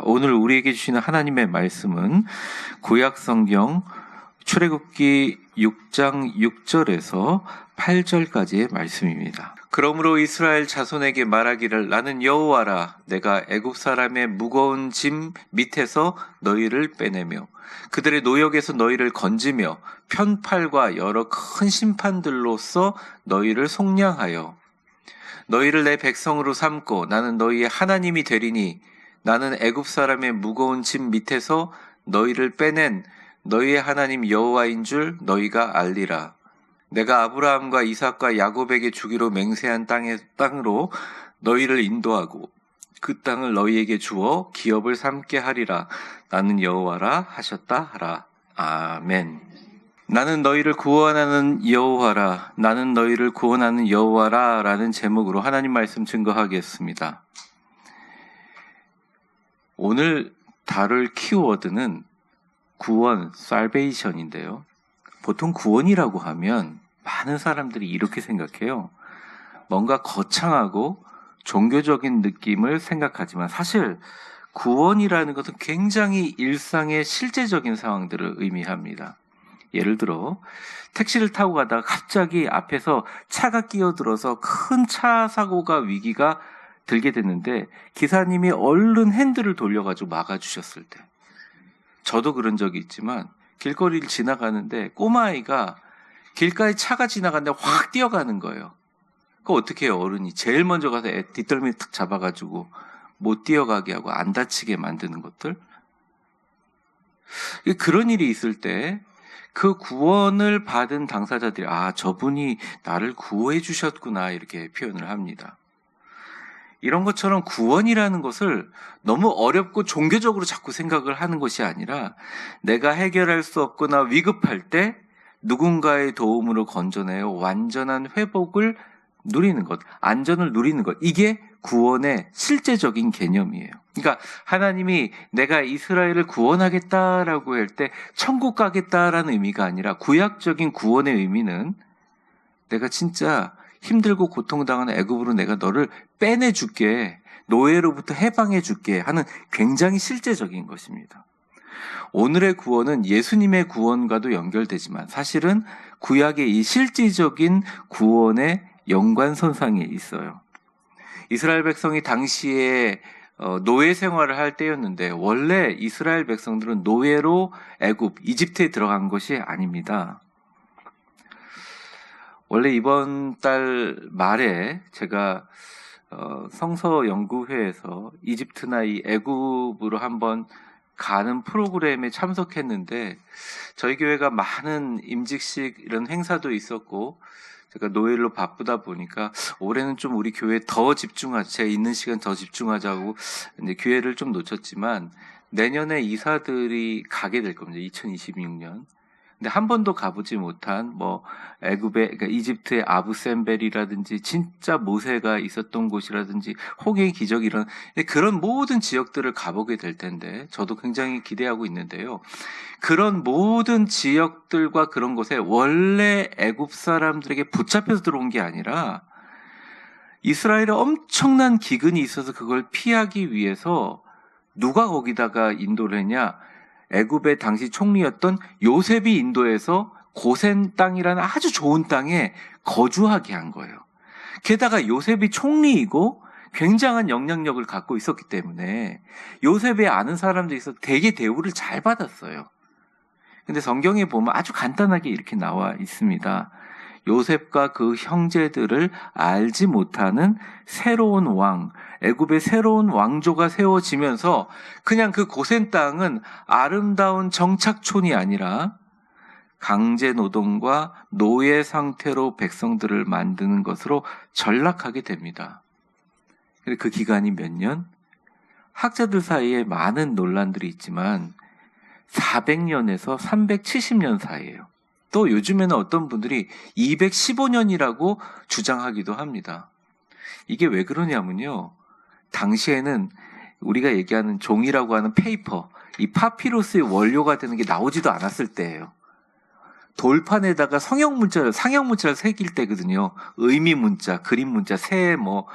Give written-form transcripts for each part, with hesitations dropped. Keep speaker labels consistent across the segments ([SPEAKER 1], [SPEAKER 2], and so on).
[SPEAKER 1] 오늘 우리에게 주시는 하나님의 말씀은 구약 성경 출애굽기 6장 6절에서 8절까지의 말씀입니다. 그러므로 이스라엘 자손에게 말하기를 나는 여호와라 내가 애굽 사람의 무거운 짐 밑에서 너희를 빼내며 그들의 노역에서 너희를 건지며 편팔과 여러 큰 심판들로서 너희를 속량하여 너희를 내 백성으로 삼고 나는 너희의 하나님이 되리니 나는 애굽 사람의 무거운 짐 밑에서 너희를 빼낸 너희의 하나님 여호와인 줄 너희가 알리라. 내가 아브라함과 이삭과 야곱에게 주기로 맹세한 땅으로 너희를 인도하고 그 땅을 너희에게 주어 기업을 삼게 하리라. 나는 여호와라 하셨다 하라. 아멘. 나는 너희를 구원하는 여호와라. 나는 너희를 구원하는 여호와라 라는 제목으로 하나님 말씀 증거하겠습니다. 오늘 다룰 키워드는 구원, salvation인데요. 보통 구원이라고 하면 많은 사람들이 이렇게 생각해요. 뭔가 거창하고 종교적인 느낌을 생각하지만 사실 구원이라는 것은 굉장히 일상의 실제적인 상황들을 의미합니다. 예를 들어 택시를 타고 가다가 갑자기 앞에서 차가 끼어들어서 큰 차 사고가 위기가 들게 됐는데 기사님이 얼른 핸들을 돌려가지고 막아주셨을 때, 저도 그런 적이 있지만 길거리를 지나가는데 꼬마아이가 길가에 차가 지나가는데 확 뛰어가는 거예요. 그거 어떻게 해요? 어른이 제일 먼저 가서 애 뒷덜미 탁 잡아가지고 못 뛰어가게 하고 안 다치게 만드는 것들. 그런 일이 있을 때 그 구원을 받은 당사자들이 저분이 나를 구원해 주셨구나 이렇게 표현을 합니다. 이런 것처럼 구원이라는 것을 너무 어렵고 종교적으로 자꾸 생각을 하는 것이 아니라 내가 해결할 수 없거나 위급할 때 누군가의 도움으로 건져내어 완전한 회복을 누리는 것, 안전을 누리는 것, 이게 구원의 실제적인 개념이에요. 그러니까 하나님이 내가 이스라엘을 구원하겠다라고 할 때 천국 가겠다라는 의미가 아니라 구약적인 구원의 의미는 내가 진짜 힘들고 고통당하는 애굽으로 내가 너를 빼내줄게, 노예로부터 해방해줄게 하는 굉장히 실제적인 것입니다. 오늘의 구원은 예수님의 구원과도 연결되지만 사실은 구약의 이 실질적인 구원의 연관선상에 있어요. 이스라엘 백성이 당시에 노예 생활을 할 때였는데 원래 이스라엘 백성들은 노예로 애굽, 이집트에 들어간 것이 아닙니다. 원래 이번 달 말에 제가 성서연구회에서 이집트나 이 애굽으로 한번 가는 프로그램에 참석했는데 저희 교회가 많은 임직식 이런 행사도 있었고 제가 노예로 바쁘다 보니까 올해는 좀 우리 교회에 더 집중하자, 제가 있는 시간 더 집중하자고 이제 기회를 좀 놓쳤지만 내년에 이사들이 가게 될 겁니다. 2026년. 근데 한 번도 가보지 못한 애굽의, 그러니까 이집트의 아부셈벨이라든지 진짜 모세가 있었던 곳이라든지 홍해의 기적이 이런 그런 모든 지역들을 가보게 될 텐데 저도 굉장히 기대하고 있는데요. 그런 모든 지역들과 그런 곳에 원래 애굽 사람들에게 붙잡혀서 들어온 게 아니라 이스라엘에 엄청난 기근이 있어서 그걸 피하기 위해서 누가 거기다가 인도를 했냐? 애굽의 당시 총리였던 요셉이 인도해서 고센 땅이라는 아주 좋은 땅에 거주하게 한 거예요. 게다가 요셉이 총리이고 굉장한 영향력을 갖고 있었기 때문에 요셉의 아는 사람들이 있어서 되게 대우를 잘 받았어요. 근데 성경에 보면 아주 간단하게 이렇게 나와 있습니다. 요셉과 그 형제들을 알지 못하는 새로운 왕, 애굽의 새로운 왕조가 세워지면서 그냥 그 고센 땅은 아름다운 정착촌이 아니라 강제 노동과 노예 상태로 백성들을 만드는 것으로 전락하게 됩니다. 그 기간이 몇 년? 학자들 사이에 많은 논란들이 있지만 400년에서 370년 사이예요. 또 요즘에는 어떤 분들이 215년이라고 주장하기도 합니다. 이게 왜 그러냐면요. 당시에는 우리가 얘기하는 종이라고 하는 페이퍼, 이 파피루스의 원료가 되는 게 나오지도 않았을 때예요. 돌판에다가 상형 문자를 새길 때거든요. 의미 문자, 그림 문자, 새, 뭐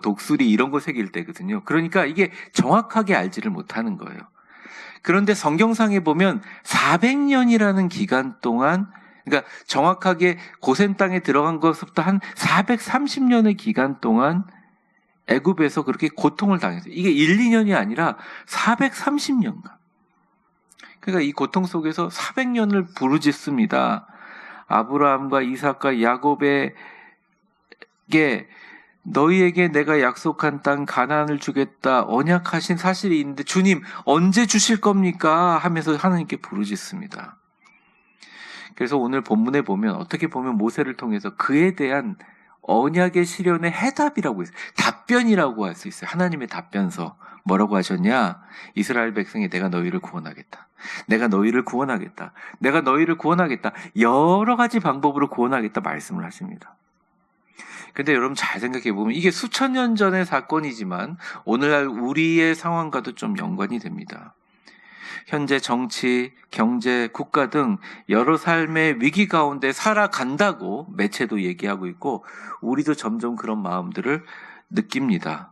[SPEAKER 1] 독수리 이런 거 새길 때거든요. 그러니까 이게 정확하게 알지를 못하는 거예요. 그런데 성경상에 보면 400년이라는 기간 동안, 그러니까 정확하게 고센 땅에 들어간 것부터 한 430년의 기간 동안 애굽에서 그렇게 고통을 당했어요. 이게 1, 2년이 아니라 430년간. 그러니까 이 고통 속에서 400년을 부르짖습니다. 아브라함과 이삭과 야곱에게 너희에게 내가 약속한 땅 가나안을 주겠다 언약하신 사실이 있는데 주님 언제 주실 겁니까? 하면서 하나님께 부르짖습니다. 그래서 오늘 본문에 보면 어떻게 보면 모세를 통해서 그에 대한 언약의 실현의 해답이라고 있어요. 답변이라고 할 수 있어요. 하나님의 답변서. 뭐라고 하셨냐? 이스라엘 백성이 내가 너희를 구원하겠다. 내가 너희를 구원하겠다. 내가 너희를 구원하겠다. 여러 가지 방법으로 구원하겠다 말씀을 하십니다. 근데 여러분 잘 생각해 보면 이게 수천 년 전의 사건이지만 오늘날 우리의 상황과도 좀 연관이 됩니다. 현재 정치, 경제, 국가 등 여러 삶의 위기 가운데 살아간다고 매체도 얘기하고 있고 우리도 점점 그런 마음들을 느낍니다.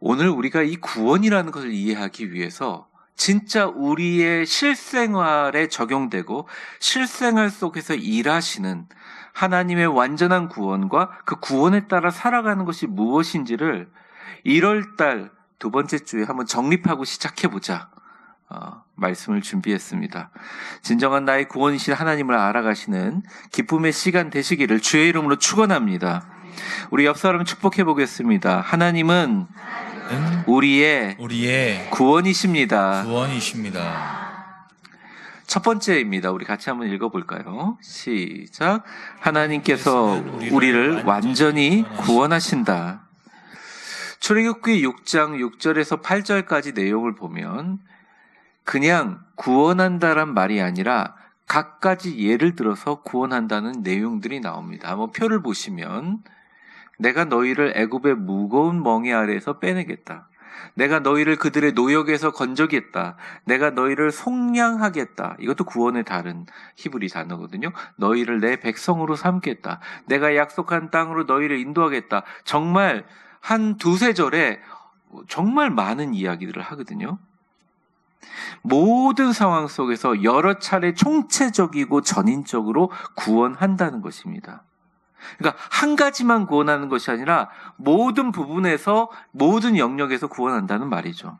[SPEAKER 1] 오늘 우리가 이 구원이라는 것을 이해하기 위해서 진짜 우리의 실생활에 적용되고 실생활 속에서 일하시는 하나님의 완전한 구원과 그 구원에 따라 살아가는 것이 무엇인지를 1월달 두 번째 주에 한번 정립하고 시작해보자 말씀을 준비했습니다. 진정한 나의 구원이신 하나님을 알아가시는 기쁨의 시간 되시기를 주의 이름으로 축원합니다. 우리 옆 사람 축복해 보겠습니다. 하나님은 우리의 구원이십니다. 첫 번째입니다. 우리 같이 한번 읽어볼까요? 시작. 하나님께서 우리를 완전히 구원하신다. 출애굽기 6장 6절에서 8절까지 내용을 보면 그냥 구원한다란 말이 아니라 각가지 예를 들어서 구원한다는 내용들이 나옵니다. 한번 표를 보시면 내가 너희를 애굽의 무거운 멍에 아래에서 빼내겠다. 내가 너희를 그들의 노역에서 건져겠다. 내가 너희를 속량하겠다. 이것도 구원의 다른 히브리 단어거든요. 너희를 내 백성으로 삼겠다. 내가 약속한 땅으로 너희를 인도하겠다. 정말 한 두세 절에 정말 많은 이야기들을 하거든요. 모든 상황 속에서 여러 차례 총체적이고 전인적으로 구원한다는 것입니다. 그러니까 한 가지만 구원하는 것이 아니라 모든 부분에서 모든 영역에서 구원한다는 말이죠.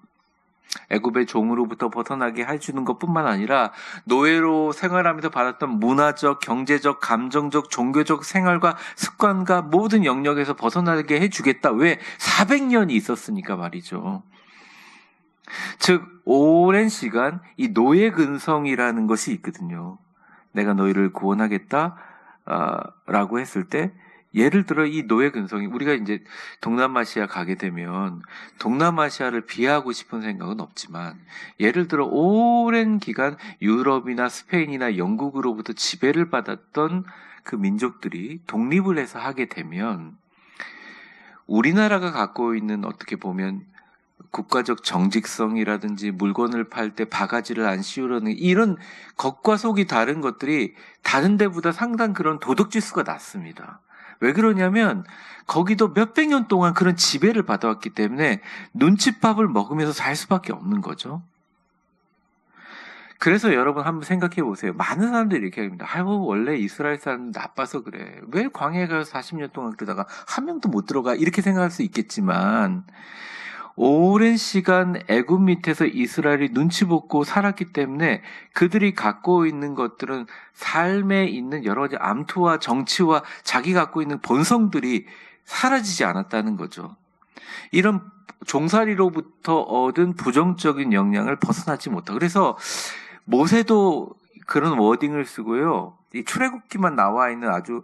[SPEAKER 1] 애굽의 종으로부터 벗어나게 해주는 것뿐만 아니라 노예로 생활하면서 받았던 문화적, 경제적, 감정적, 종교적 생활과 습관과 모든 영역에서 벗어나게 해주겠다. 왜? 400년이 있었으니까 말이죠. 즉 오랜 시간 이 노예 근성이라는 것이 있거든요. 내가 너희를 구원하겠다 라고 했을 때 예를 들어 이 노예 근성이 우리가 이제 동남아시아 가게 되면 동남아시아를 비하하고 싶은 생각은 없지만 예를 들어 오랜 기간 유럽이나 스페인이나 영국으로부터 지배를 받았던 그 민족들이 독립을 해서 하게 되면 우리나라가 갖고 있는 어떻게 보면 국가적 정직성이라든지 물건을 팔 때 바가지를 안 씌우려는 이런 겉과 속이 다른 것들이 다른 데보다 상당 그런 도덕 지수가 낮습니다. 왜 그러냐면 거기도 몇백 년 동안 그런 지배를 받아왔기 때문에 눈칫밥을 먹으면서 살 수밖에 없는 거죠. 그래서 여러분 한번 생각해 보세요. 많은 사람들이 이렇게 합니다. 원래 이스라엘 사람은 나빠서 그래. 왜 광야에 가서 40년 동안 그러다가 한 명도 못 들어가? 이렇게 생각할 수 있겠지만 오랜 시간 애굽 밑에서 이스라엘이 눈치 보고 살았기 때문에 그들이 갖고 있는 것들은 삶에 있는 여러 가지 암투와 정치와 자기 갖고 있는 본성들이 사라지지 않았다는 거죠. 이런 종살이로부터 얻은 부정적인 영향을 벗어나지 못하고 그래서 모세도 그런 워딩을 쓰고요. 이 출애굽기만 나와 있는 아주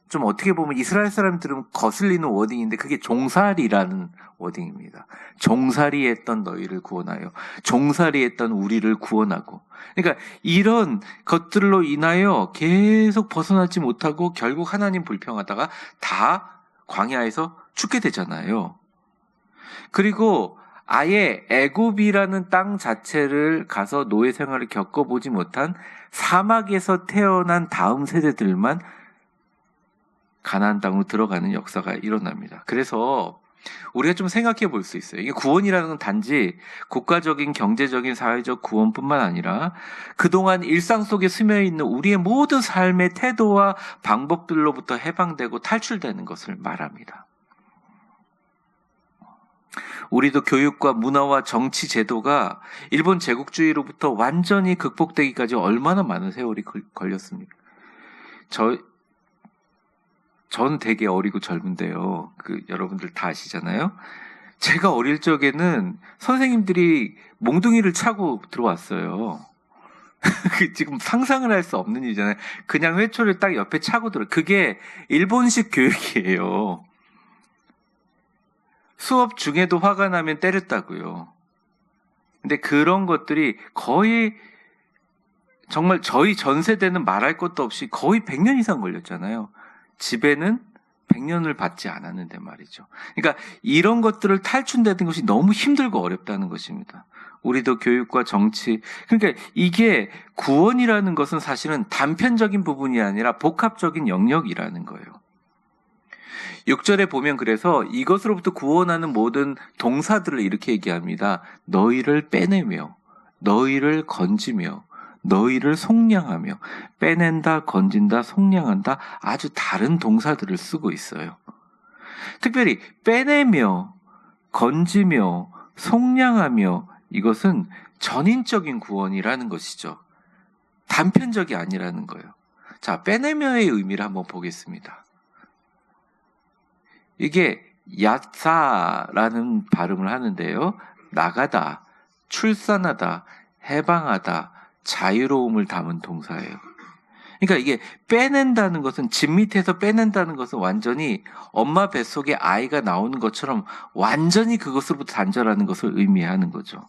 [SPEAKER 1] 좀 어떻게 보면 이스라엘 사람들은 거슬리는 워딩인데 그게 종살이라는 워딩입니다. 종살이 했던 너희를 구원하여 종살이 했던 우리를 구원하고 그러니까 이런 것들로 인하여 계속 벗어나지 못하고 결국 하나님 불평하다가 다 광야에서 죽게 되잖아요. 그리고 아예 애굽이라는 땅 자체를 가서 노예 생활을 겪어보지 못한 사막에서 태어난 다음 세대들만 가나안 땅으로 들어가는 역사가 일어납니다. 그래서 우리가 좀 생각해 볼 수 있어요. 이게 구원이라는 건 단지 국가적인, 경제적인, 사회적 구원뿐만 아니라 그동안 일상 속에 스며 있는 우리의 모든 삶의 태도와 방법들로부터 해방되고 탈출되는 것을 말합니다. 우리도 교육과 문화와 정치 제도가 일본 제국주의로부터 완전히 극복되기까지 얼마나 많은 세월이 걸렸습니까? 전 되게 어리고 젊은데요. 여러분들 다 아시잖아요. 제가 어릴 적에는 선생님들이 몽둥이를 차고 들어왔어요. 지금 상상을 할 수 없는 일이잖아요. 그냥 회초리를 딱 옆에 차고 그게 일본식 교육이에요. 수업 중에도 화가 나면 때렸다고요. 근데 그런 것들이 거의 정말 저희 전 세대는 말할 것도 없이 거의 100년 이상 걸렸잖아요. 집에는 100년을 받지 않았는데 말이죠. 그러니까 이런 것들을 탈출되는 것이 너무 힘들고 어렵다는 것입니다. 우리도 교육과 정치, 그러니까 이게 구원이라는 것은 사실은 단편적인 부분이 아니라 복합적인 영역이라는 거예요. 6절에 보면 그래서 이것으로부터 구원하는 모든 동사들을 이렇게 얘기합니다. 너희를 빼내며, 너희를 건지며, 너희를 속량하며, 빼낸다, 건진다, 속량한다, 아주 다른 동사들을 쓰고 있어요. 특별히 빼내며, 건지며, 속량하며, 이것은 전인적인 구원이라는 것이죠. 단편적이 아니라는 거예요. 자, 빼내며의 의미를 한번 보겠습니다. 이게 야사라는 발음을 하는데요. 나가다, 출산하다, 해방하다, 자유로움을 담은 동사예요. 그러니까 이게 빼낸다는 것은, 집 밑에서 빼낸다는 것은 완전히 엄마 뱃속에 아이가 나오는 것처럼 완전히 그것으로부터 단절하는 것을 의미하는 거죠.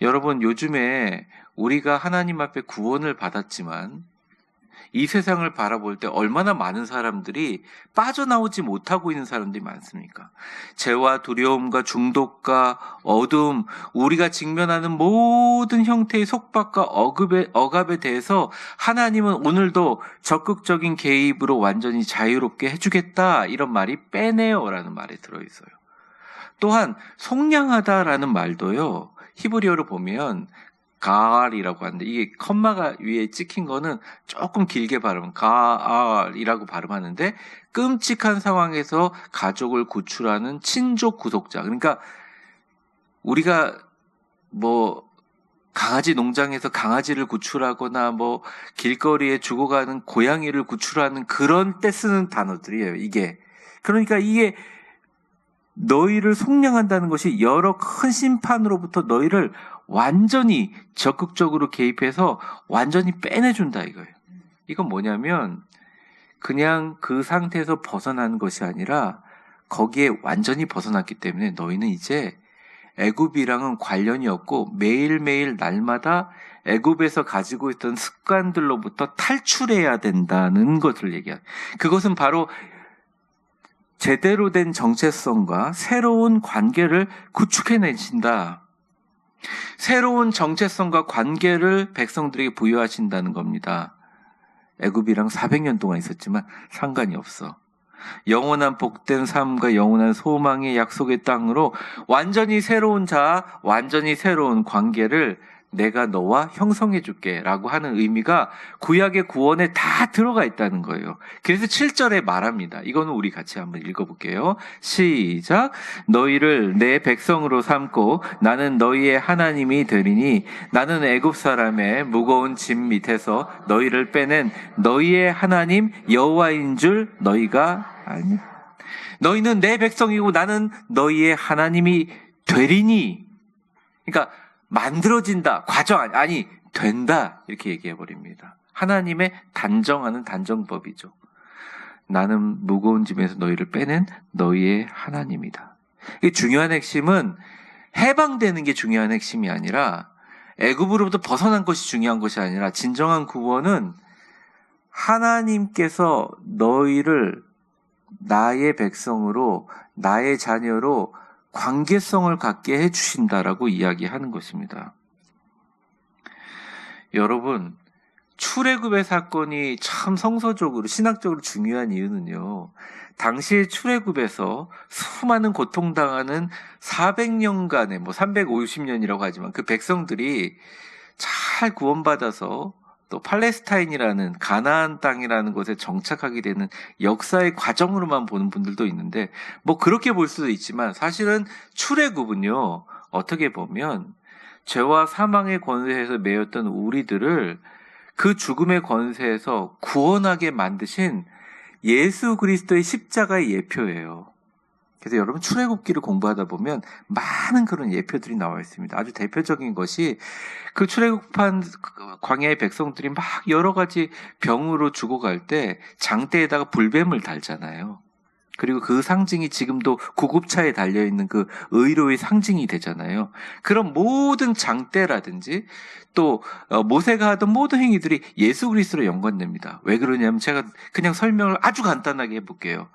[SPEAKER 1] 여러분, 요즘에 우리가 하나님 앞에 구원을 받았지만 이 세상을 바라볼 때 얼마나 많은 사람들이 빠져나오지 못하고 있는 사람들이 많습니까? 죄와 두려움과 중독과 어둠, 우리가 직면하는 모든 형태의 속박과 억압에 대해서 하나님은 오늘도 적극적인 개입으로 완전히 자유롭게 해주겠다, 이런 말이 빼내어라는 말에 들어있어요. 또한 속량하다라는 말도요, 히브리어로 보면 가알이라고 하는데, 이게 컴마가 위에 찍힌 거는 조금 길게 발음은 가알이라고 발음하는데, 끔찍한 상황에서 가족을 구출하는 친족 구속자. 그러니까 우리가 강아지 농장에서 강아지를 구출하거나 길거리에 죽어가는 고양이를 구출하는 그런 때 쓰는 단어들이에요, 이게. 그러니까 이게 너희를 속량한다는 것이 여러 큰 심판으로부터 너희를 완전히 적극적으로 개입해서 완전히 빼내준다, 이거예요. 이건 뭐냐면 그냥 그 상태에서 벗어나는 것이 아니라 거기에 완전히 벗어났기 때문에 너희는 이제 애굽이랑은 관련이 없고 매일매일 날마다 애굽에서 가지고 있던 습관들로부터 탈출해야 된다는 것을 얘기해요. 그것은 바로 제대로 된 정체성과 새로운 관계를 구축해내신다. 새로운 정체성과 관계를 백성들에게 부여하신다는 겁니다. 애굽이랑 400년 동안 있었지만 상관이 없어. 영원한 복된 삶과 영원한 소망의 약속의 땅으로 완전히 새로운 자아, 완전히 새로운 관계를 내가 너와 형성해 줄게 라고 하는 의미가 구약의 구원에 다 들어가 있다는 거예요. 그래서 7절에 말합니다. 이거는 우리 같이 한번 읽어볼게요. 시작. 너희를 내 백성으로 삼고 나는 너희의 하나님이 되리니 나는 애굽 사람의 무거운 짐 밑에서 너희를 빼낸 너희의 하나님 여호와인 줄 너희가 아니. 너희는 내 백성이고 나는 너희의 하나님이 되리니. 그러니까 만들어진다, 과정 아니 된다, 이렇게 얘기해 버립니다. 하나님의 단정하는 단정법이죠. 나는 무거운 짐에서 너희를 빼낸 너희의 하나님이다. 이 중요한 핵심은 해방되는 게 중요한 핵심이 아니라, 애굽으로부터 벗어난 것이 중요한 것이 아니라, 진정한 구원은 하나님께서 너희를 나의 백성으로, 나의 자녀로 관계성을 갖게 해주신다라고 이야기하는 것입니다. 여러분, 출애굽의 사건이 참 성서적으로 신학적으로 중요한 이유는요. 당시의 출애굽에서 수많은 고통당하는 400년간의 350년이라고 하지만 그 백성들이 잘 구원받아서 또 팔레스타인이라는 가나안 땅이라는 곳에 정착하게 되는 역사의 과정으로만 보는 분들도 있는데 그렇게 볼 수도 있지만 사실은 출애굽은요. 어떻게 보면 죄와 사망의 권세에서 매였던 우리들을 그 죽음의 권세에서 구원하게 만드신 예수 그리스도의 십자가의 예표예요. 그래서 여러분 출애굽기를 공부하다 보면 많은 그런 예표들이 나와 있습니다. 아주 대표적인 것이 그 출애굽한 광야의 백성들이 막 여러 가지 병으로 죽어갈 때 장대에다가 불뱀을 달잖아요. 그리고 그 상징이 지금도 구급차에 달려있는 그 의로의 상징이 되잖아요. 그런 모든 장대라든지 또 모세가 하던 모든 행위들이 예수 그리스도로 연관됩니다. 왜 그러냐면 제가 그냥 설명을 아주 간단하게 해볼게요.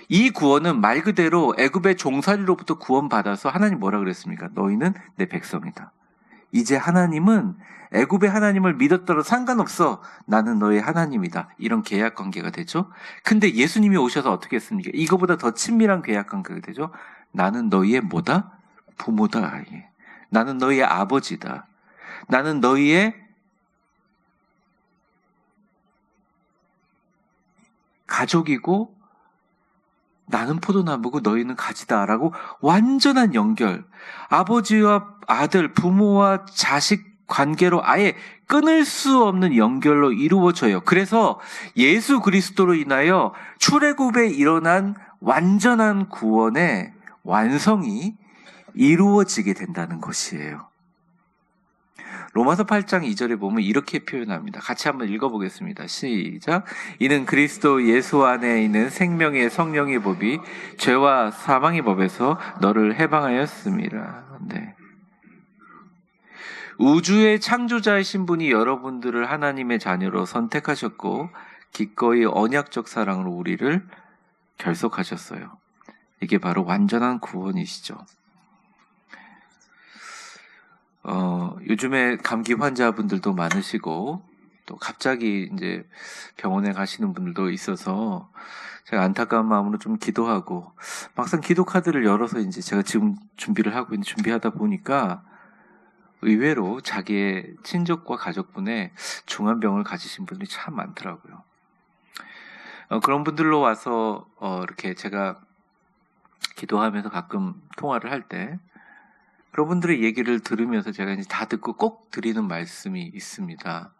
[SPEAKER 1] 이 구원은 말 그대로 애굽의 종살이로부터 구원받아서 하나님 뭐라 그랬습니까? 너희는 내 백성이다. 이제 하나님은 애굽의 하나님을 믿었더라도 상관없어. 나는 너의 하나님이다. 이런 계약 관계가 되죠. 근데 예수님이 오셔서 어떻게 했습니까? 이거보다 더 친밀한 계약 관계가 되죠. 나는 너희의 뭐다? 부모다. 나는 너희의 아버지다. 나는 너희의 가족이고 나는 포도나무고 너희는 가지다라고 완전한 연결. 아버지와 아들, 부모와 자식 관계로 아예 끊을 수 없는 연결로 이루어져요. 그래서 예수 그리스도로 인하여 출애굽에 일어난 완전한 구원의 완성이 이루어지게 된다는 것이에요. 로마서 8장 2절에 보면 이렇게 표현합니다. 같이 한번 읽어보겠습니다. 시작. 이는 그리스도 예수 안에 있는 생명의 성령의 법이 죄와 사망의 법에서 너를 해방하였습니다. 네. 우주의 창조자이신 분이 여러분들을 하나님의 자녀로 선택하셨고 기꺼이 언약적 사랑으로 우리를 결속하셨어요. 이게 바로 완전한 구원이시죠. 요즘에 감기 환자분들도 많으시고 또 갑자기 이제 병원에 가시는 분들도 있어서 제가 안타까운 마음으로 좀 기도하고 막상 기도 카드를 열어서 이제 제가 지금 준비하다 보니까 의외로 자기의 친족과 가족분의 중환병을 가지신 분들이 참 많더라고요. 그런 분들로 와서 이렇게 제가 기도하면서 가끔 통화를 할 때 여러분들의 얘기를 들으면서 제가 이제 다 듣고 꼭 드리는 말씀이 있습니다.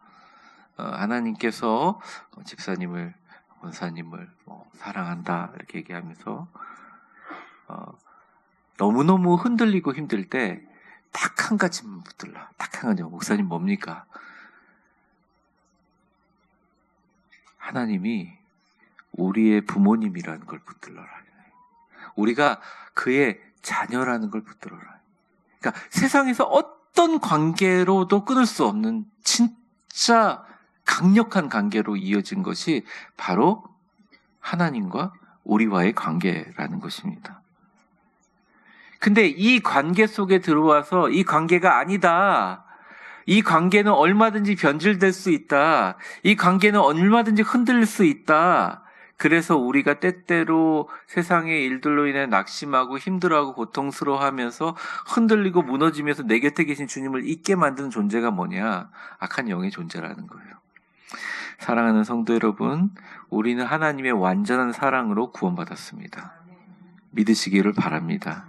[SPEAKER 1] 하나님께서 집사님을, 원사님을 사랑한다 이렇게 얘기하면서 너무너무 흔들리고 힘들 때 딱 한 가지만 붙들라. 딱 한 가지. 목사님 뭡니까? 하나님이 우리의 부모님이라는 걸 붙들러라. 우리가 그의 자녀라는 걸 붙들어라. 그러니까 세상에서 어떤 관계로도 끊을 수 없는 진짜 강력한 관계로 이어진 것이 바로 하나님과 우리와의 관계라는 것입니다. 근데 이 관계 속에 들어와서 이 관계가 아니다. 이 관계는 얼마든지 변질될 수 있다. 이 관계는 얼마든지 흔들릴 수 있다. 그래서 우리가 때때로 세상의 일들로 인해 낙심하고 힘들어하고 고통스러워하면서 흔들리고 무너지면서 내 곁에 계신 주님을 잊게 만드는 존재가 뭐냐? 악한 영의 존재라는 거예요. 사랑하는 성도 여러분, 우리는 하나님의 완전한 사랑으로 구원받았습니다. 믿으시기를 바랍니다.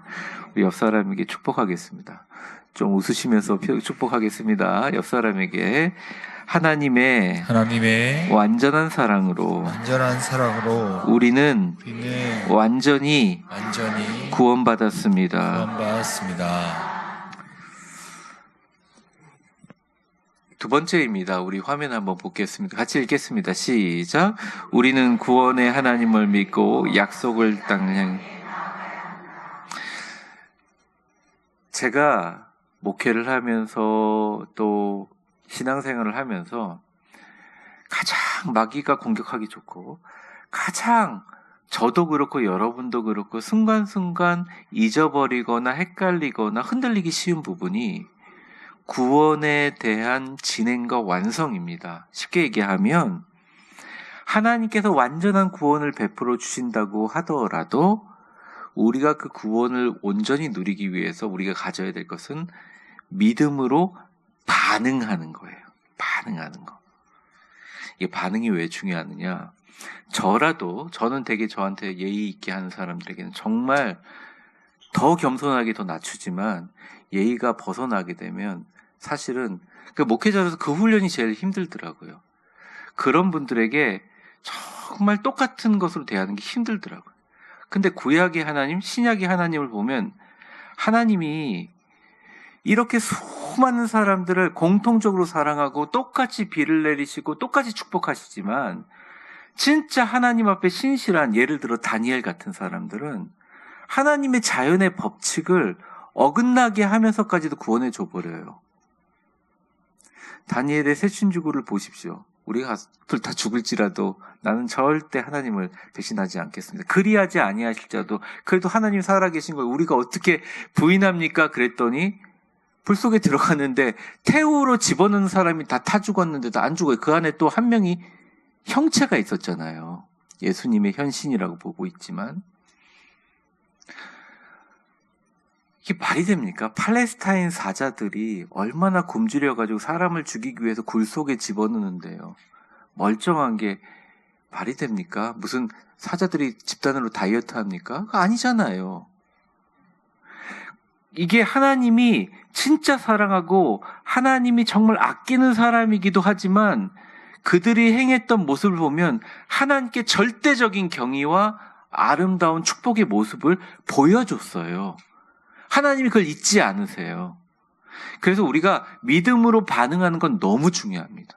[SPEAKER 1] 우리 옆 사람에게 축복하겠습니다. 좀 웃으시면서 축복하겠습니다. 옆 사람에게 하나님의 완전한 사랑으로 우리는 완전히 구원받았습니다. 두 번째입니다. 우리 화면 한번 보겠습니다. 같이 읽겠습니다. 시작. 우리는 구원의 하나님을 믿고 약속을 땅. 제가 목회를 하면서 또 신앙생활을 하면서 가장 마귀가 공격하기 좋고 가장 저도 그렇고 여러분도 그렇고 순간순간 잊어버리거나 헷갈리거나 흔들리기 쉬운 부분이 구원에 대한 진행과 완성입니다. 쉽게 얘기하면 하나님께서 완전한 구원을 베풀어 주신다고 하더라도 우리가 그 구원을 온전히 누리기 위해서 우리가 가져야 될 것은 믿음으로 반응하는 거예요. 반응하는 거. 이게 반응이 왜 중요하느냐? 저는 되게 저한테 예의 있게 하는 사람들에게는 정말 더 겸손하게 더 낮추지만 예의가 벗어나게 되면 사실은 그 목회자로서 그 훈련이 제일 힘들더라고요. 그런 분들에게 정말 똑같은 것으로 대하는 게 힘들더라고요. 근데 구약의 하나님, 신약의 하나님을 보면 하나님이 이렇게 수많은 사람들을 공통적으로 사랑하고 똑같이 비를 내리시고 똑같이 축복하시지만 진짜 하나님 앞에 신실한, 예를 들어 다니엘 같은 사람들은 하나님의 자연의 법칙을 어긋나게 하면서까지도 구원해 줘버려요. 다니엘의 새신주구를 보십시오. 우리가 다 죽을지라도 나는 절대 하나님을 배신하지 않겠습니다. 그리하지 아니하실지라도 그래도 하나님 살아계신 걸 우리가 어떻게 부인합니까? 그랬더니 불 속에 들어갔는데 태우로 집어넣는 사람이 다 타 죽었는데도 안 죽어요. 그 안에 또 한 명이 형체가 있었잖아요. 예수님의 현신이라고 보고 있지만 이게 말이 됩니까? 팔레스타인 사자들이 얼마나 굶주려가지고 사람을 죽이기 위해서 굴 속에 집어넣는데요. 멀쩡한 게 말이 됩니까? 무슨 사자들이 집단으로 다이어트 합니까? 그거 아니잖아요. 이게 하나님이 진짜 사랑하고 하나님이 정말 아끼는 사람이기도 하지만 그들이 행했던 모습을 보면 하나님께 절대적인 경의와 아름다운 축복의 모습을 보여줬어요. 하나님이 그걸 잊지 않으세요. 그래서 우리가 믿음으로 반응하는 건 너무 중요합니다.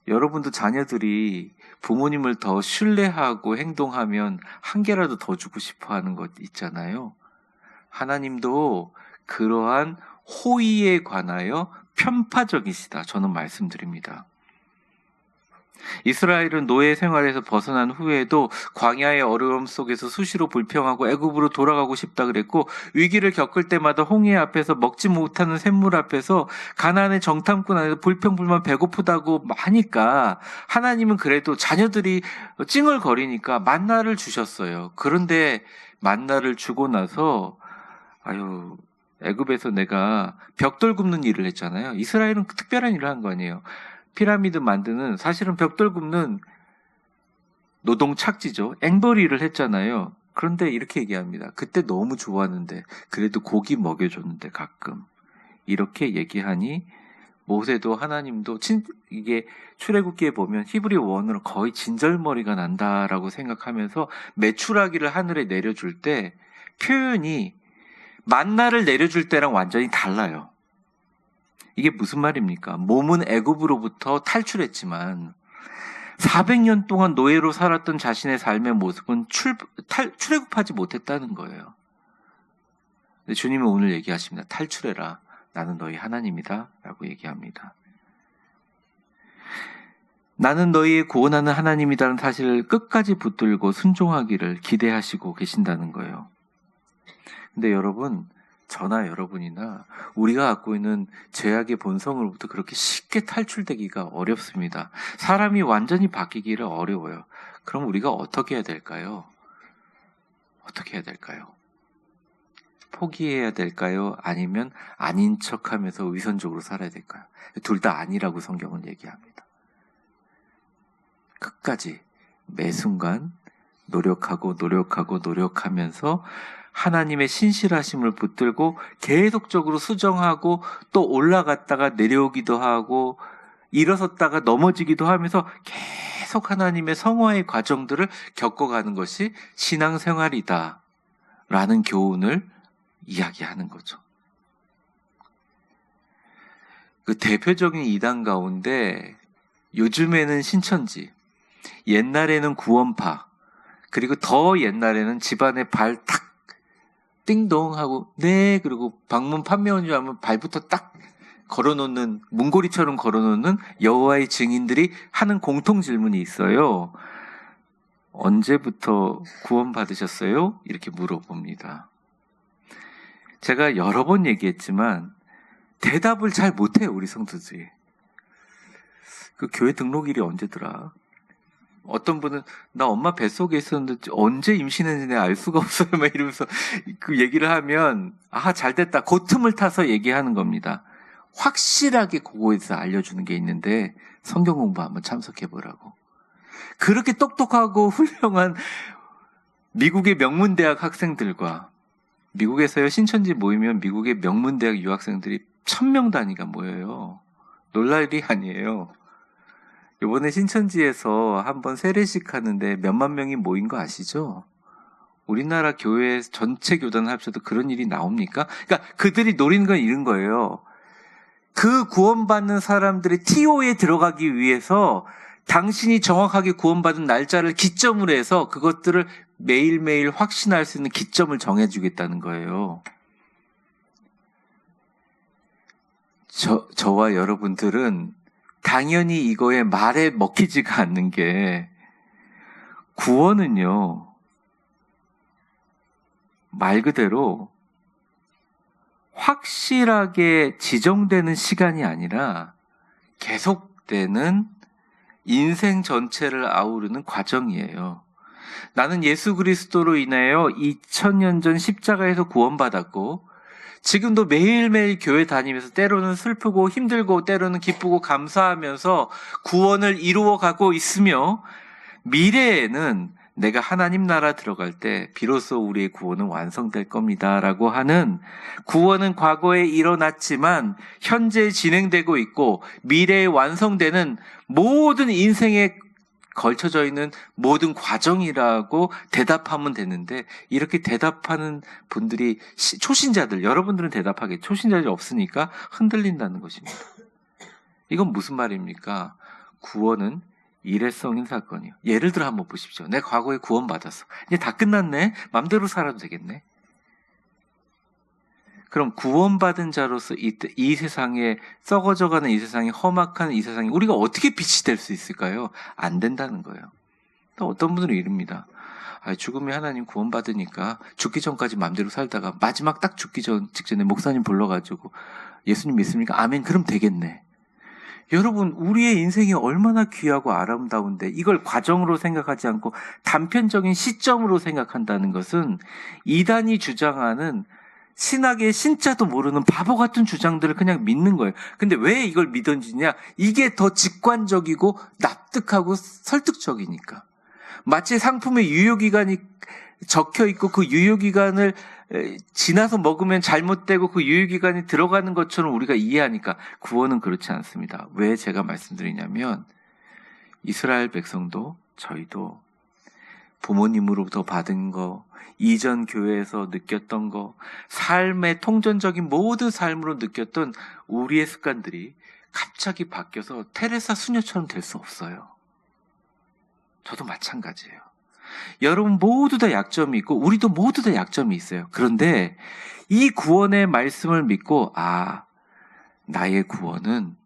[SPEAKER 1] 여러분도 자녀들이 부모님을 더 신뢰하고 행동하면 한 개라도 더 주고 싶어 하는 것 있잖아요. 하나님도 그러한 호의에 관하여 편파적이시다. 저는 말씀드립니다. 이스라엘은 노예 생활에서 벗어난 후에도 광야의 어려움 속에서 수시로 불평하고 애굽으로 돌아가고 싶다 그랬고 위기를 겪을 때마다 홍해 앞에서 먹지 못하는 샘물 앞에서 가나안의 정탐꾼 안에서 불평불만 배고프다고 하니까 하나님은 그래도 자녀들이 찡얼거리니까 만나를 주셨어요. 그런데 만나를 주고 나서 애굽에서 내가 벽돌 굽는 일을 했잖아요. 이스라엘은 특별한 일을 한 거 아니에요. 피라미드 만드는 사실은 벽돌 굽는 노동 착지죠. 앵벌이를 했잖아요. 그런데 이렇게 얘기합니다. 그때 너무 좋았는데 그래도 고기 먹여줬는데 가끔 이렇게 얘기하니 모세도 하나님도 이게 출애굽기에 보면 히브리 원어로 거의 진절머리가 난다라고 생각하면서 메추라기를 하늘에 내려줄 때 표현이 만나를 내려줄 때랑 완전히 달라요. 이게 무슨 말입니까? 몸은 애굽으로부터 탈출했지만 400년 동안 노예로 살았던 자신의 삶의 모습은 출애굽하지 못했다는 거예요. 근데 주님은 오늘 얘기하십니다. 탈출해라. 나는 너희 하나님이다. 라고 얘기합니다. 나는 너희의 구원하는 하나님이라는 사실을 끝까지 붙들고 순종하기를 기대하시고 계신다는 거예요. 근데 여러분, 저나 여러분이나 우리가 갖고 있는 죄악의 본성으로부터 그렇게 쉽게 탈출되기가 어렵습니다. 사람이 완전히 바뀌기를 어려워요. 그럼 우리가 어떻게 해야 될까요? 어떻게 해야 될까요? 포기해야 될까요? 아니면 아닌 척하면서 위선적으로 살아야 될까요? 둘 다 아니라고 성경은 얘기합니다. 끝까지 매 순간 노력하면서 하나님의 신실하심을 붙들고 계속적으로 수정하고 또 올라갔다가 내려오기도 하고 일어섰다가 넘어지기도 하면서 계속 하나님의 성화의 과정들을 겪어가는 것이 신앙생활이다 라는 교훈을 이야기하는 거죠. 그 대표적인 이단 가운데 요즘에는 신천지, 옛날에는 구원파, 그리고 더 옛날에는 집안에 발 탁 띵동 하고 네 그리고 방문 판매원 줄 알면 발부터 딱 걸어놓는 문고리처럼 걸어놓는 여호와의 증인들이 하는 공통 질문이 있어요. 언제부터 구원받으셨어요? 이렇게 물어봅니다. 제가 여러 번 얘기했지만 대답을 잘 못해요, 우리 성도들이. 그 교회 등록일이 언제더라? 어떤 분은 나 엄마 뱃속에 있었는데 언제 임신했는지 내가 알 수가 없어요, 막 이러면서 그 얘기를 하면 잘 됐다. 그 틈을 타서 얘기하는 겁니다. 확실하게 그거에서 알려주는 게 있는데 성경 공부 한번 참석해보라고. 그렇게 똑똑하고 훌륭한 미국의 명문대학 학생들과 미국에서요, 신천지 모이면 미국의 명문대학 유학생들이 1000명 단위가 모여요. 놀랄 일이 아니에요. 이번에 신천지에서 한번 세례식 하는데 몇만 명이 모인 거 아시죠? 우리나라 교회 전체 교단 합쳐도 그런 일이 나옵니까? 그러니까 그들이 노리는 건 이런 거예요. 그 구원받는 사람들이 TO에 들어가기 위해서 당신이 정확하게 구원받은 날짜를 기점으로 해서 그것들을 매일매일 확신할 수 있는 기점을 정해주겠다는 거예요. 저와 여러분들은 당연히 이거에 말에 먹히지가 않는 게 구원은요, 말 그대로 확실하게 지정되는 시간이 아니라 계속되는 인생 전체를 아우르는 과정이에요. 나는 예수 그리스도로 인하여 2000년 전 십자가에서 구원받았고 지금도 매일매일 교회 다니면서 때로는 슬프고 힘들고 때로는 기쁘고 감사하면서 구원을 이루어가고 있으며 미래에는 내가 하나님 나라 들어갈 때 비로소 우리의 구원은 완성될 겁니다 라고 하는, 구원은 과거에 일어났지만 현재 진행되고 있고 미래에 완성되는 모든 인생에 걸쳐져 있는 모든 과정이라고 대답하면 되는데, 이렇게 대답하는 분들이 초신자들, 여러분들은 대답하게, 초신자들이 없으니까 흔들린다는 것입니다. 이건 무슨 말입니까? 구원은 일회성인 사건이요. 예를 들어 한번 보십시오. 내 과거에 구원받았어. 이제 다 끝났네. 맘대로 살아도 되겠네. 그럼 구원받은 자로서 이 세상에 썩어져가는 이 세상에 험악한 이 세상에 우리가 어떻게 빛이 될 수 있을까요? 안 된다는 거예요. 또 어떤 분들은 이릅니다. 죽음이 하나님 구원받으니까 죽기 전까지 맘대로 살다가 마지막 딱 죽기 직전에 목사님 불러가지고 예수님 믿습니까? 아멘. 그럼 되겠네. 여러분, 우리의 인생이 얼마나 귀하고 아름다운데 이걸 과정으로 생각하지 않고 단편적인 시점으로 생각한다는 것은 이단이 주장하는 신학의 신자도 모르는 바보 같은 주장들을 그냥 믿는 거예요. 근데 왜 이걸 믿었느냐? 이게 더 직관적이고 납득하고 설득적이니까. 마치 상품의 유효기간이 적혀 있고 그 유효기간을 지나서 먹으면 잘못되고 그 유효기간이 들어가는 것처럼 우리가 이해하니까. 구원은 그렇지 않습니다. 왜 제가 말씀드리냐면 이스라엘 백성도 저희도 부모님으로부터 받은 거, 이전 교회에서 느꼈던 거, 삶의 통전적인 모든 삶으로 느꼈던 우리의 습관들이 갑자기 바뀌어서 테레사 수녀처럼 될 수 없어요. 저도 마찬가지예요. 여러분 모두 다 약점이 있고 우리도 모두 다 약점이 있어요. 그런데 이 구원의 말씀을 믿고 나의 구원은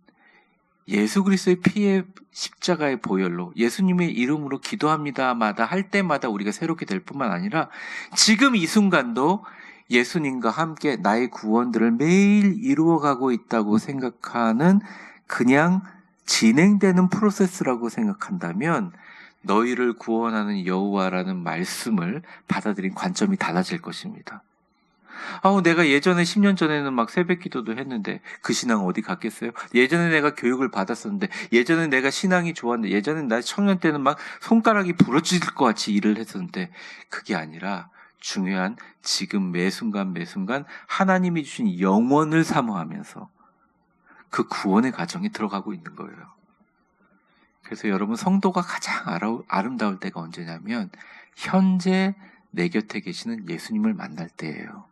[SPEAKER 1] 예수 그리스도의 피의 십자가의 보혈로 예수님의 이름으로 기도합니다마다 할 때마다 우리가 새롭게 될 뿐만 아니라 지금 이 순간도 예수님과 함께 나의 구원들을 매일 이루어가고 있다고 생각하는, 그냥 진행되는 프로세스라고 생각한다면 너희를 구원하는 여호와라는 말씀을 받아들인 관점이 달라질 것입니다. 내가 예전에 10년 전에는 막 새벽 기도도 했는데 그 신앙 어디 갔겠어요? 예전에 내가 교육을 받았었는데, 예전에 내가 신앙이 좋았는데, 예전에 나 청년 때는 막 손가락이 부러질 것 같이 일을 했었는데, 그게 아니라 중요한 지금 매 순간 매 순간 하나님이 주신 영원을 사모하면서 그 구원의 과정에 들어가고 있는 거예요. 그래서 여러분, 성도가 가장 아름다울 때가 언제냐면 현재 내 곁에 계시는 예수님을 만날 때예요.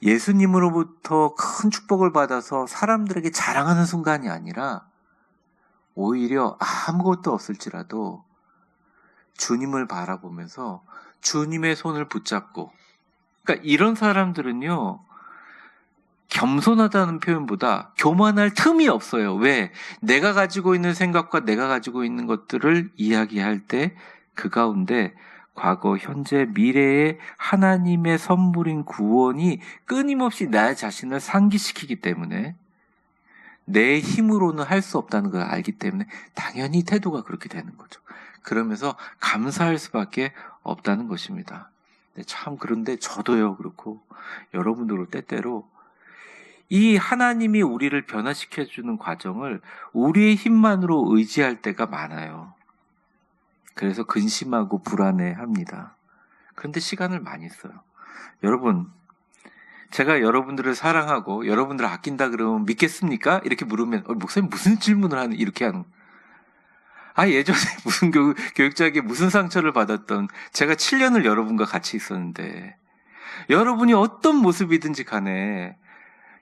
[SPEAKER 1] 예수님으로부터 큰 축복을 받아서 사람들에게 자랑하는 순간이 아니라 오히려 아무것도 없을지라도 주님을 바라보면서 주님의 손을 붙잡고, 그러니까 이런 사람들은요, 겸손하다는 표현보다 교만할 틈이 없어요. 왜? 내가 가지고 있는 생각과 내가 가지고 있는 것들을 이야기할 때 그 가운데 과거, 현재, 미래의 하나님의 선물인 구원이 끊임없이 나 자신을 상기시키기 때문에 내 힘으로는 할 수 없다는 걸 알기 때문에 당연히 태도가 그렇게 되는 거죠. 그러면서 감사할 수밖에 없다는 것입니다. 참 그런데 저도요 그렇고 여러분들도 때때로 이 하나님이 우리를 변화시켜주는 과정을 우리의 힘만으로 의지할 때가 많아요. 그래서 근심하고 불안해합니다. 그런데 시간을 많이 써요. 여러분, 제가 여러분들을 사랑하고 여러분들을 아낀다 그러면 믿겠습니까? 이렇게 물으면 목사님 무슨 질문을 하는 이렇게 하는 예전에 무슨 교육자에게 무슨 상처를 받았던 제가 7년을 여러분과 같이 있었는데 여러분이 어떤 모습이든지 간에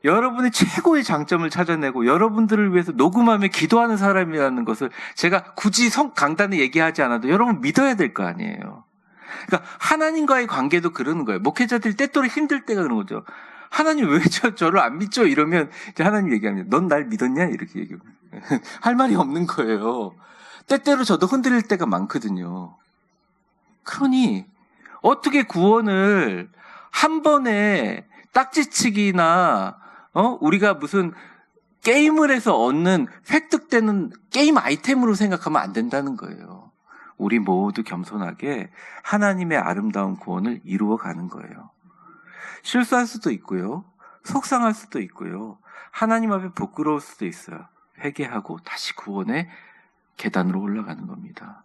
[SPEAKER 1] 여러분의 최고의 장점을 찾아내고 여러분들을 위해서 녹음하며 기도하는 사람이라는 것을 제가 굳이 강단에 얘기하지 않아도 여러분 믿어야 될 거 아니에요. 그러니까 하나님과의 관계도 그러는 거예요. 목회자들이 때때로 힘들 때가 그런 거죠. 하나님 왜 저를 안 믿죠? 이러면 이제 하나님 얘기합니다. 넌 날 믿었냐? 이렇게 얘기합니다. 할 말이 없는 거예요. 때때로 저도 흔들릴 때가 많거든요. 그러니 어떻게 구원을 한 번에 딱지치기나 우리가 무슨 게임을 해서 얻는 획득되는 게임 아이템으로 생각하면 안 된다는 거예요. 우리 모두 겸손하게 하나님의 아름다운 구원을 이루어가는 거예요. 실수할 수도 있고요. 속상할 수도 있고요. 하나님 앞에 부끄러울 수도 있어요. 회개하고 다시 구원의 계단으로 올라가는 겁니다.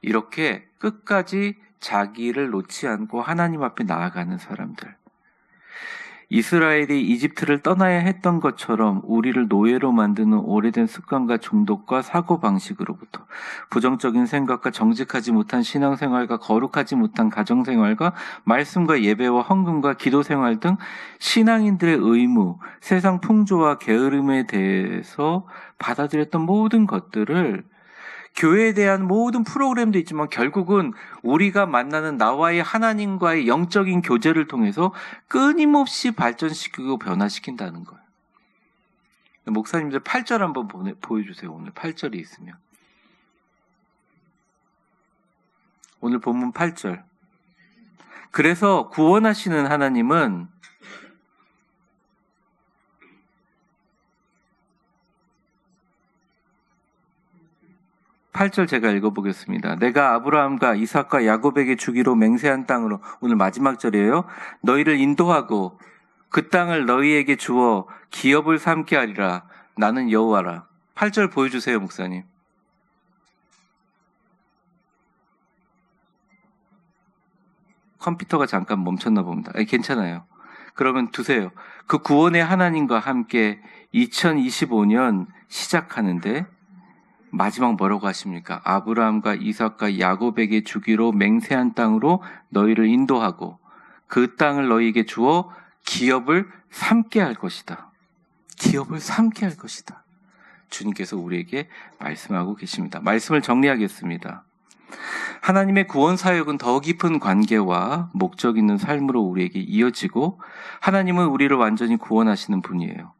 [SPEAKER 1] 이렇게 끝까지 자기를 놓지 않고 하나님 앞에 나아가는 사람들. 이스라엘이 이집트를 떠나야 했던 것처럼 우리를 노예로 만드는 오래된 습관과 중독과 사고방식으로부터 부정적인 생각과 정직하지 못한 신앙생활과 거룩하지 못한 가정생활과 말씀과 예배와 헌금과 기도생활 등 신앙인들의 의무, 세상 풍조와 게으름에 대해서 받아들였던 모든 것들을 교회에 대한 모든 프로그램도 있지만 결국은 우리가 만나는 나와의 하나님과의 영적인 교제를 통해서 끊임없이 발전시키고 변화시킨다는 거예요. 목사님들 8절 한번 보여주세요. 오늘 8절이 있으면. 오늘 본문 8절. 그래서 구원하시는 하나님은 8절 제가 읽어보겠습니다. 내가 아브라함과 이삭과 야곱에게 주기로 맹세한 땅으로, 오늘 마지막 절이에요. 너희를 인도하고 그 땅을 너희에게 주어 기업을 삼게 하리라. 나는 여호와라. 8절 보여주세요, 목사님. 컴퓨터가 잠깐 멈췄나 봅니다. 괜찮아요. 그러면 두세요. 그 구원의 하나님과 함께 2025년 시작하는데 마지막 뭐라고 하십니까? 아브라함과 이삭과 야곱에게 주기로 맹세한 땅으로 너희를 인도하고 그 땅을 너희에게 주어 기업을 삼게 할 것이다. 기업을 삼게 할 것이다. 주님께서 우리에게 말씀하고 계십니다. 말씀을 정리하겠습니다. 하나님의 구원 사역은 더 깊은 관계와 목적 있는 삶으로 우리에게 이어지고 하나님은 우리를 완전히 구원하시는 분이에요.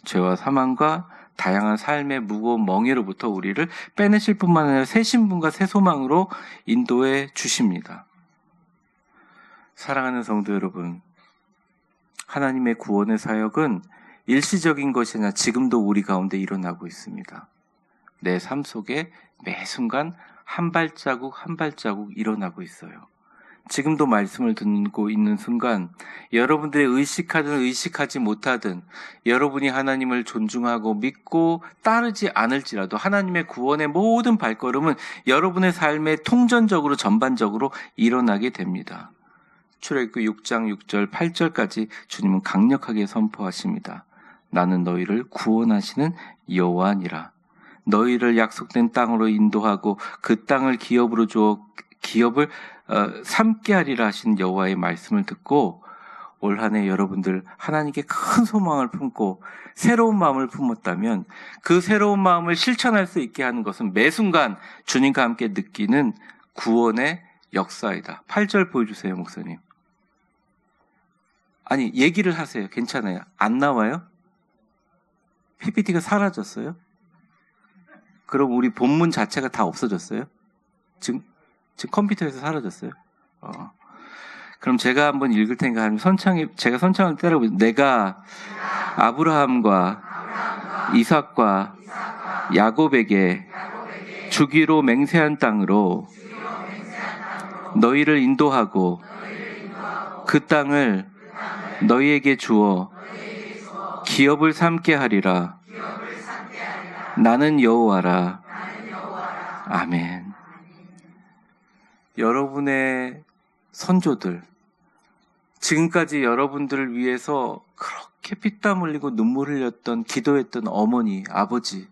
[SPEAKER 1] 죄와 사망과 다양한 삶의 무거운 멍에로부터 우리를 빼내실 뿐만 아니라 새 신분과 새 소망으로 인도해 주십니다. 사랑하는 성도 여러분, 하나님의 구원의 사역은 일시적인 것이 아니라 지금도 우리 가운데 일어나고 있습니다. 내 삶 속에 매 순간 한 발자국 한 발자국 일어나고 있어요. 지금도 말씀을 듣고 있는 순간 여러분들이 의식하든 의식하지 못하든 여러분이 하나님을 존중하고 믿고 따르지 않을지라도 하나님의 구원의 모든 발걸음은 여러분의 삶에 통전적으로 전반적으로 일어나게 됩니다. 출애굽기 6장 6절 8절까지 주님은 강력하게 선포하십니다. 나는 너희를 구원하시는 여호와니라. 너희를 약속된 땅으로 인도하고 그 땅을 기업으로 주어 기업을 삼게 하리라 하신 여호와의 말씀을 듣고 올 한 해 여러분들 하나님께 큰 소망을 품고 새로운 마음을 품었다면 그 새로운 마음을 실천할 수 있게 하는 것은 매 순간 주님과 함께 느끼는 구원의 역사이다. 8절 보여주세요, 목사님. 아니, 얘기를 하세요. 괜찮아요. 안 나와요? PPT가 사라졌어요? 그럼 우리 본문 자체가 다 없어졌어요? 지금 컴퓨터에서 사라졌어요? 그럼 제가 한번 읽을 테니까 제가 선창을 따라보세요. 내가 아브라함과 이삭과 야곱에게 주기로 맹세한 땅으로 너희를 인도하고 그 땅을 너희에게 주어 기업을 삼게 하리라. 나는 여호와라. 아멘. 여러분의 선조들, 지금까지 여러분들을 위해서 그렇게 피땀 흘리고 눈물 흘렸던, 기도했던 어머니, 아버지,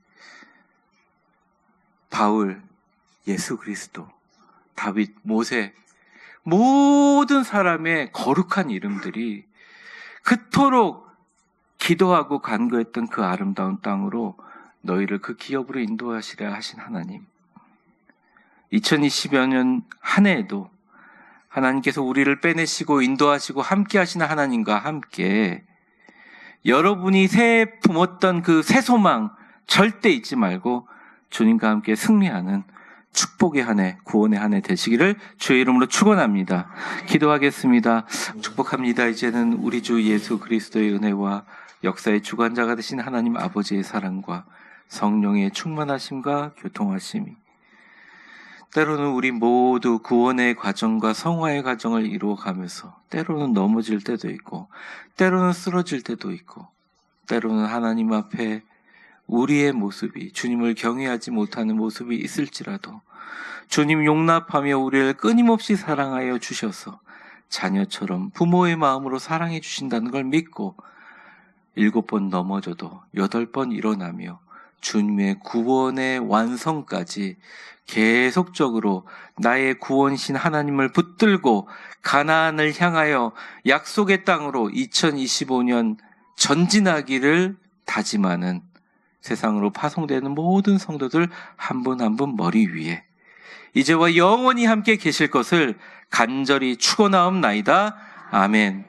[SPEAKER 1] 바울, 예수 그리스도, 다윗, 모세, 모든 사람의 거룩한 이름들이 그토록 기도하고 간구했던 그 아름다운 땅으로 너희를 그 기업으로 인도하시려 하신 하나님. 2020여 년 한 해에도 하나님께서 우리를 빼내시고 인도하시고 함께 하시는 하나님과 함께 여러분이 새해 품었던 그 새 소망 절대 잊지 말고 주님과 함께 승리하는 축복의 한 해, 구원의 한 해 되시기를 주의 이름으로 축원합니다. 기도하겠습니다. 축복합니다. 이제는 우리 주 예수 그리스도의 은혜와 역사의 주관자가 되신 하나님 아버지의 사랑과 성령의 충만하심과 교통하심이 때로는 우리 모두 구원의 과정과 성화의 과정을 이루어가면서 때로는 넘어질 때도 있고 때로는 쓰러질 때도 있고 때로는 하나님 앞에 우리의 모습이 주님을 경외하지 못하는 모습이 있을지라도 주님 용납하며 우리를 끊임없이 사랑하여 주셔서 자녀처럼 부모의 마음으로 사랑해 주신다는 걸 믿고 7번 넘어져도 8번 일어나며 주님의 구원의 완성까지 계속적으로 나의 구원신 하나님을 붙들고 가나안을 향하여 약속의 땅으로 2025년 전진하기를 다짐하는 세상으로 파송되는 모든 성도들 한 분 한 분 머리 위에 이제와 영원히 함께 계실 것을 간절히 축원하옵나이다. 아멘.